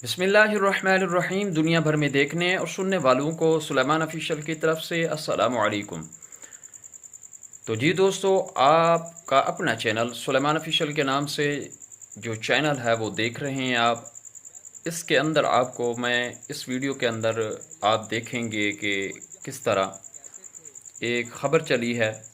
बिस्मिल्लाहिर्रहमानिर्रहीम। दुनिया भर में देखने और सुनने वालों को सुलेमान ऑफिशियल की तरफ से अस्सलामु अलैकुम। तो जी दोस्तों, आपका अपना चैनल सुलेमान ऑफिशियल के नाम से जो चैनल है वो देख रहे हैं आप। इसके अंदर आपको मैं इस वीडियो के अंदर आप देखेंगे कि किस तरह एक ख़बर चली है।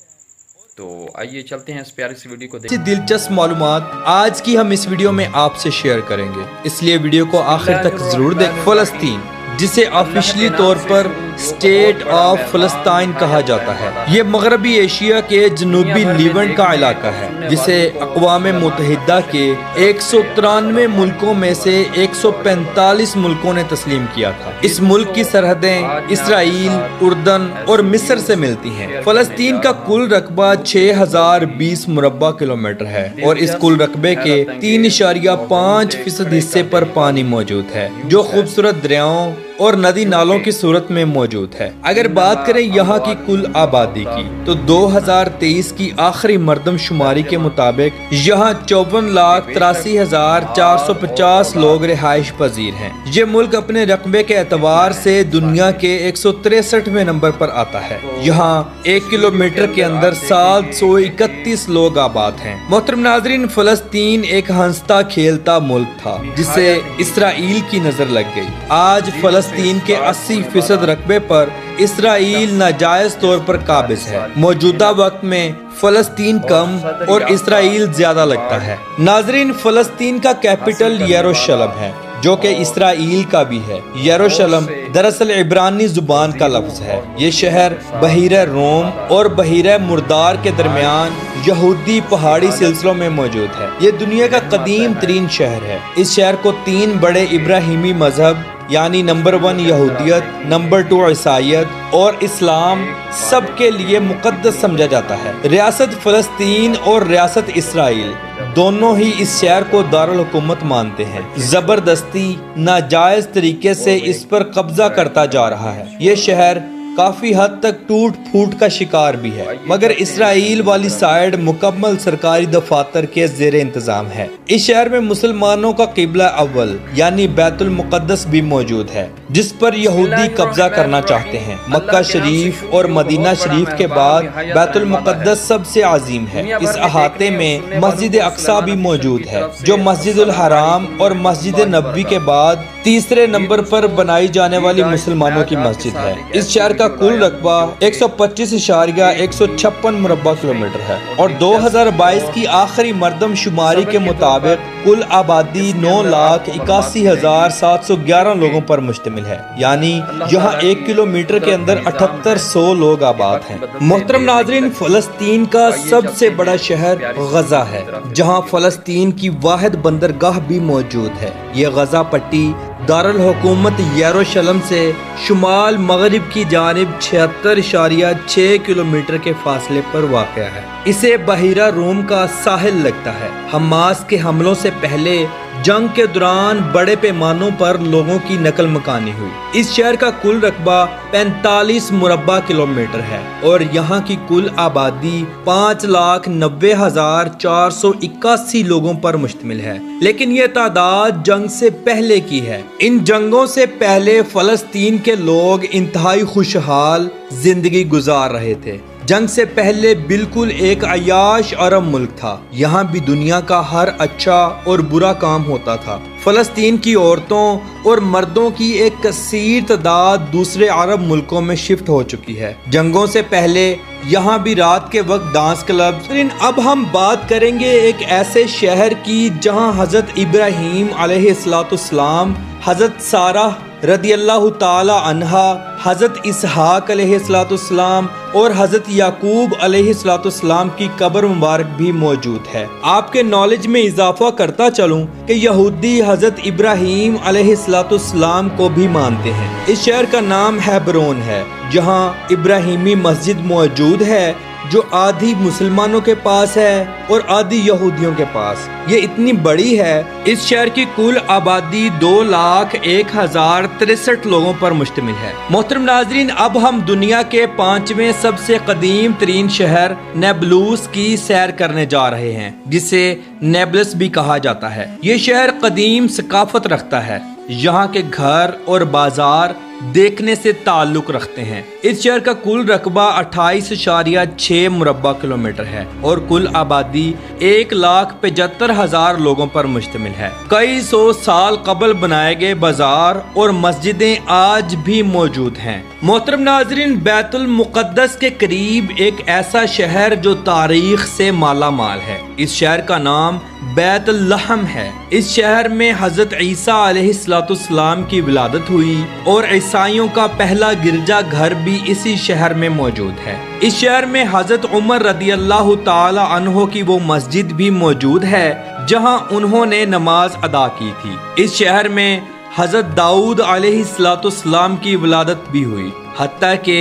तो आइए चलते हैं इस प्यारी सी वीडियो को देखते हैं। दिलचस्प मालूमात आज की हम इस वीडियो में आपसे शेयर करेंगे, इसलिए वीडियो को आखिर तक जरूर देखें। फ़लस्तीन, जिसे ऑफिशियली तौर पर स्टेट ऑफ फ़लस्तीन कहा जाता है, ये मगरबी एशिया के जनूबी लीवेंट का इलाका है, जिसे अक़वाम मुत्तहिदा के 193 मुल्कों में से 145 मुल्कों ने तस्लीम किया था। इस मुल्क की सरहदें इसराइल, उर्दन और मिस्र से मिलती हैं। फ़लस्तीन का कुल रकबा 6020 मुरब्बा किलोमीटर है और इस कुल रकबे के 3.5% हिस्से पर पानी मौजूद है, जो खूबसूरत दरियाओं और नदी नालों की सूरत में मौजूद है। अगर बात करें यहाँ की कुल आबादी की, तो 2023 की आखिरी मर्दमशुमारी के मुताबिक यहाँ 54,83,450 लोग रिहाइश पजीर हैं। ये मुल्क अपने रकबे के एतबार से दुनिया के 163वें नंबर पर आता है। यहाँ 1 किलोमीटर के अंदर 731 लोग आबाद हैं। मोहतरम नाज़रीन, फ़लस्तीन एक हंसता खेलता मुल्क था जिसे इसराइल की नजर लग गई। आज फ़लस्तीन के 80% रकबे पर इसराइल नाजायज तौर पर काबिज है। मौजूदा वक्त में फ़लस्तीन कम और इसराइल ज्यादा लगता है। नाजरीन, फ़लस्तीन का कैपिटल यरूशलेम है, जो कि इसराइल का भी है। यरूशलेम दरअसल इब्रानी जुबान का लफ्ज है। ये शहर बहीरे रोम और बहीरे मुर्दार के दरमियान यहूदी पहाड़ी सिलसिलों में मौजूद है। ये दुनिया का कदीम तरीन शहर है। इस शहर को 3 बड़े इब्राहिमी मजहब यानी नंबर 1 यहूदियत, नंबर 2 ईसाईयत और इस्लाम सबके लिए मुकद्दस समझा जाता है। रियासत फ़लस्तीन और रियासत इसराइल दोनों ही इस शहर को दारुल हुकूमत मानते हैं। जबरदस्ती नाजायज तरीके से इस पर कब्जा करता जा रहा है। ये शहर काफी हद तक टूट फूट का शिकार भी है, मगर इसराइल वाली साइड मुकम्मल सरकारी दफातर के ज़ेर इंतजाम है। इस शहर में मुसलमानों का किबला अव्वल यानी बैतुल मुक़द्दस भी मौजूद है, जिस पर यहूदी कब्जा करना चाहते हैं। मक्का शरीफ और मदीना शरीफ के बाद बैतुल मुक़द्दस सबसे अजीम है। इस अहाते में मस्जिद अक्सा भी मौजूद है, जो मस्जिदुल हराम और मस्जिद नबवी के बाद तीसरे नंबर पर बनाई जाने वाली मुसलमानों की मस्जिद है। इस शहर का कुल रकबा 125.156 मुरब्बा किलोमीटर है और 2022 की आखिरी मर्दमशुमारी के मुताबिक कुल आबादी 9,81,711 लोगों पर मुश्तमिल है। यानी यहाँ 1 किलोमीटर के अंदर 7800 लोग आबाद हैं। मोहतरम नाज़रीन, फ़लस्तीन का सबसे बड़ा शहर गजा है, जहाँ फ़लस्तीन की वाहिद बंदरगाह भी मौजूद है। ये गजा पट्टी दारुल हुकूमत यरूशलेम से शुमाल मगरिब की जानिब 76.6 किलोमीटर के फासले पर वाक़ है। इसे बहीरा रोम का साहिल लगता है। हमास के हमलों से पहले जंग के दौरान बड़े पैमानों पर लोगों की नकल मकानी हुई। इस शहर का कुल रकबा 45 मुरब्बा किलोमीटर है और यहाँ की कुल आबादी 5,90,481 लोगों पर मुश्तमिल है। लेकिन ये तादाद जंग से पहले की है। इन जंगों से पहले फ़लस्तीन के लोग इंतहाई खुशहाल जिंदगी गुजार रहे थे। जंग से पहले बिल्कुल एक अयाश अरब मुल्क था। यहाँ भी दुनिया का हर अच्छा और बुरा काम होता था। फ़लस्तीन की औरतों और मर्दों की एक कसीर तादाद दूसरे अरब मुल्कों में शिफ्ट हो चुकी है। जंगों से पहले यहाँ भी रात के वक्त डांस क्लब। अब हम बात करेंगे एक ऐसे शहर की जहाँ हज़रत इब्राहीम अलैहिस्सलाम, हज़रत सारा रदियल्लाहु ताला अन्हा, हज़रत इसहाक अलैहिस्सलाम और हज़रत याकूब अलैहिस्सलाम की कब्र मुबारक भी मौजूद है। आपके नॉलेज में इजाफा करता चलूं कि यहूदी हज़रत इब्राहीम अलैहिस्सलाम को भी मानते हैं। इस शहर का नाम हेब्रोन है, जहां इब्राहिमी मस्जिद मौजूद है, जो आधी मुसलमानों के पास है और आधी यहूदियों के पास। ये इतनी बड़ी है। इस शहर की कुल आबादी 2,01,063 लोगों पर मुश्तमिल है। मोहतरम नाजरीन, अब हम दुनिया के 5वें सबसे कदीम तरीन शहर नेबलुस की सैर करने जा रहे हैं, जिसे नेबलस भी कहा जाता है। ये शहर कदीम सकाफत रखता है। यहाँ के घर और बाजार देखने से ताल्लुक रखते हैं। इस शहर का कुल रकबा 28.6 मुरब्बा किलोमीटर है और कुल आबादी 1,75,000 लोगों पर मुश्तमिल है। कई सौ साल कबल बनाए गए बाजार और मस्जिदें आज भी मौजूद हैं। मोहतरम नाज़रीन, बैतुल मुक़द्दस के करीब एक ऐसा शहर जो तारीख से माला माल है। इस शहर का नाम बैतुल लहम है। इस शहर में हज़रत ईसा अलैहिस्सलाम की विलादत हुई और ईसाइयों का पहला गिरजा घर भी इसी शहर में मौजूद है। इस शहर में हज़रत उमर रदियल्लाहु ताला अन्हो की वो मस्जिद भी मौजूद है जहां उन्होंने नमाज अदा की थी। इस शहर में हज़रत दाऊद अलैहिस्सलाम की विलादत भी हुई। हत्ता कि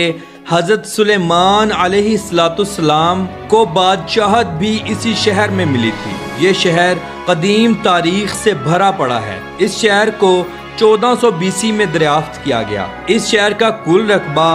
हज़रत सुलेमान अलैहिस्सलाम को बादशाहत भी इसी शहर में मिली थी। ये शहर कदीम तारीख से भरा पड़ा है। इस शहर को 1400 BC में दरियाफ्त किया गया। इस शहर का कुल रकबा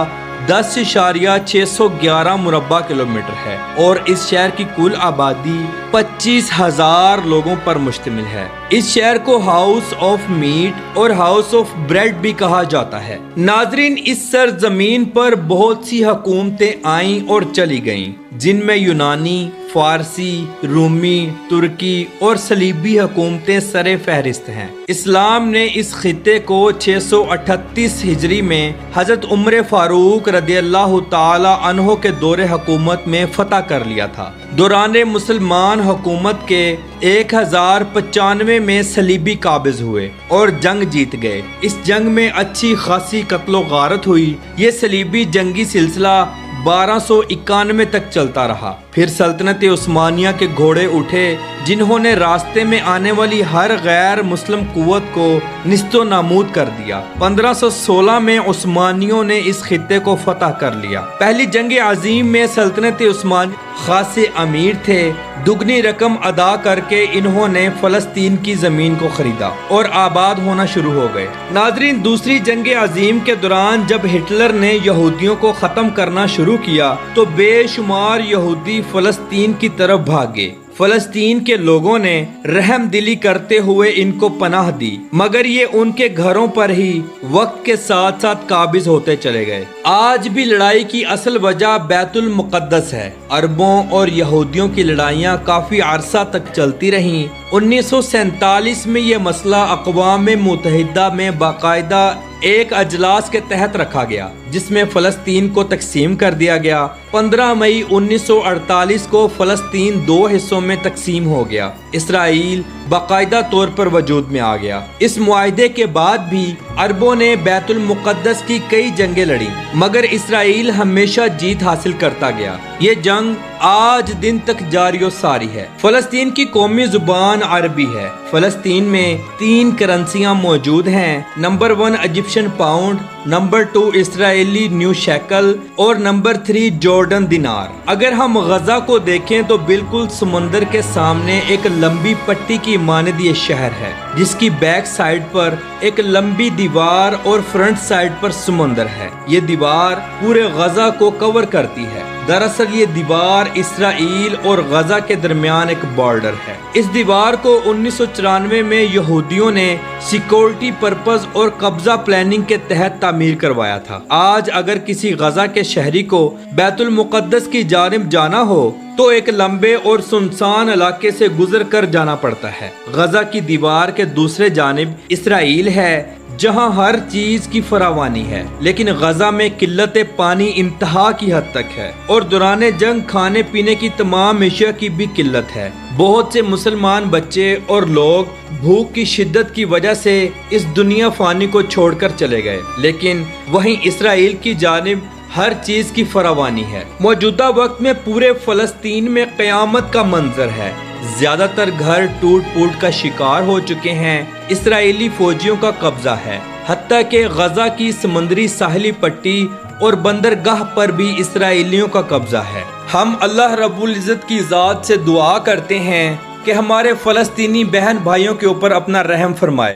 10.611 मुरब्बा किलोमीटर है और इस शहर की कुल आबादी 25,000 लोगों पर मुश्तमिल है। इस शहर को हाउस ऑफ मीट और हाउस ऑफ ब्रेड भी कहा जाता है। नाजरीन, इस सरजमीन पर बहुत सी हुकूमतें आईं और चली गईं, जिनमें यूनानी, फारसी, रूमी, तुर्की और सलीबी हुकूमतें सरे फहरिस्त हैं। इस्लाम ने इस खित्ते को 638 हिजरी में हज़रत उमर फारूक रदियल्लाहु ताला अन्हो के दौरे हुकूमत में फतह कर लिया था। दौरान मुसलमान हुकूमत के 1095 में सलीबी काबिज हुए और जंग जीत गए। इस जंग में अच्छी खासी कत्लो गारत हुई। ये सलीबी जंगी सिलसिला 1291 तक चलता रहा। फिर सल्तनत उस्मानिया के घोड़े उठे, जिन्होंने रास्ते में आने वाली हर गैर मुस्लिम कुव्वत को निस्तो नामूद कर दिया। 1516 में उस्मानियों ने इस खित्ते को फतह कर लिया। पहली जंग अजीम में सल्तनत उस्मान खासे अमीर थे। दुगनी रकम अदा करके इन्होंने फलस्तीन की जमीन को खरीदा और आबाद होना शुरू हो गए। नाजरीन, दूसरी जंग अजीम के दौरान जब हिटलर ने यहूदियों को खत्म करना शुरू किया तो बेशुमार यहूदी फलस्तीन की तरफ भागे। फलस्तीन के लोगों ने रहम दिली करते हुए इनको पनाह दी, मगर ये उनके घरों पर ही वक्त के साथ साथ काबिज होते चले गए। आज भी लड़ाई की असल वजह बैतुल मुक़द्दस है। अरबों और यहूदियों की लड़ाइयाँ काफी अरसा तक चलती रहीं। 1947 में ये मसला अक़वाम मुत्तहिदा में बाकायदा एक अजलास के तहत रखा गया, जिसमें फलस्तीन को तकसीम कर दिया गया। 15 मई 1948 को फलस्तीन 2 हिस्सों में तकसीम हो गया। इसराइल बाकायदा तौर पर वजूद में आ गया। इस मुआहदे के बाद भी अरबों ने बैतुल मुक़द्दस की कई जंगें लड़ी, मगर इसराइल हमेशा जीत हासिल करता गया। ये जंग आज दिन तक जारी और सारी है। फलस्तीन की कौमी जुबान अरबी है। फलस्तीन में 3 करेंसियां मौजूद हैं। Number 1 Egyptian pound, number 2 Israeli new shackle और नंबर 3 जॉर्डन दिनार। अगर हम गजा को देखें तो बिल्कुल समुंदर के सामने एक लंबी पट्टी की मानद ये शहर है, जिसकी बैक साइड पर एक लंबी दीवार और फ्रंट साइड पर समुंदर है। ये दीवार पूरे गजा को कवर करती है। दरअसल ये दीवार इसराइल और गजा के दरमियान एक बॉर्डर है। इस दीवार को 1994 में यहूदियों ने सिक्योरिटी पर्पस और कब्जा प्लानिंग के तहत तामीर करवाया था। आज अगर किसी गजा के शहरी को बैतुल मुक़द्दस की जानिब जाना हो तो एक लंबे और सुनसान इलाके से गुजर कर जाना पड़ता है। गजा की दीवार के दूसरे जानिब इसराइल है, जहां हर चीज की फरावानी है, लेकिन गजा में किल्लत पानी इंतहा की हद तक है और दौरान जंग खाने पीने की तमाम अशिया की भी किल्लत है। बहुत से मुसलमान बच्चे और लोग भूख की शिद्दत की वजह से इस दुनिया फानी को छोड़कर चले गए, लेकिन वहीं इसराइल की जानिब हर चीज की फरावानी है। मौजूदा वक्त में पूरे फलस्तीन में क़यामत का मंजर है। ज्यादातर घर टूट फूट का शिकार हो चुके हैं। इसराइली फौजियों का कब्जा है। हत्ता कि गजा की समुद्री साहिली पट्टी और बंदरगाह पर भी इसराइलियों का कब्जा है। हम अल्लाह रब्बुल इज़्ज़त की ज़ात से दुआ करते हैं कि हमारे फलस्तीनी बहन भाइयों के ऊपर अपना रहम फरमाए।